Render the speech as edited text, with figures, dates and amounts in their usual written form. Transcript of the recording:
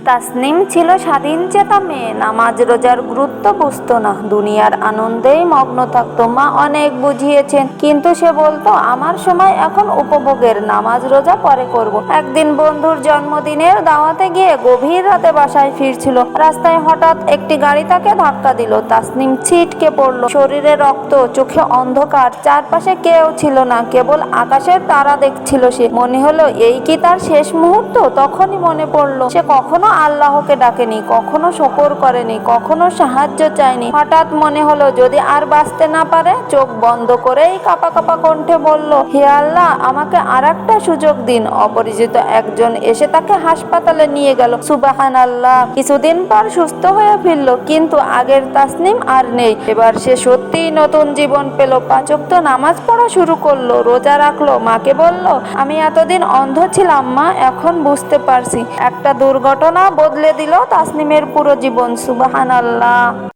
তাসনিম ছিল স্বাধীন চেতা মেয়ে, নামাজ রোজার গুরুত্ব বুঝতো না, দুনিয়ার আনন্দেই মগ্ন থাকতো। মা অনেক বুঝিয়েছেন, কিন্তু সে বলতো আমার সময় এখন উপভোগের, নামাজ রোজা পরে করব। একদিন বন্ধুর জন্মদিনের দাওয়াতে গিয়ে গভীর রাতে বাসায় ফিরছিল, রাস্তায় হঠাৎ একটি গাড়ি তাকে ধাক্কা দিল। তাসনিম ছিটকে পড়ল, শরীরে রক্ত, চোখে অন্ধকার, চারপাশে কেউ ছিল না, কেবল আকাশের তারা দেখছিল সে। মনে হলো এই কি তার শেষ মুহূর্ত? তখনই মনে পড়ল সে কখনো আল্লাহকে ডাকেনি, কখনো শকর করেনি, কখনো সাহায্য চায়নি। হঠাৎ মনে হলো যদি আর বাঁচতে না পারে, চোখ বন্ধ করেই কাঁপা কাঁপা কণ্ঠে বলল, হে আল্লাহ, আমাকে আরেকটা সুযোগ দিন। অপরিচিত একজন এসে তাকে হাসপাতালে নিয়ে গেল। সুবহানাল্লাহ, কিছুদিন পর সুস্থ হয়ে ফিরল, কিন্তু আগের তাসনিম আর নেই। এবার সে সত্যিই নতুন জীবন পেল। 5 ওয়াক্ত নামাজ পড়া শুরু করলো, রোজা রাখলো। মাকে বলল, আমি এতদিন অন্ধ ছিলাম মা, এখন বুঝতে পারছি। একটা দুর্ঘটনা বদলে দিল তাসনিমের পুরো জীবন। সুবহানাল্লাহ।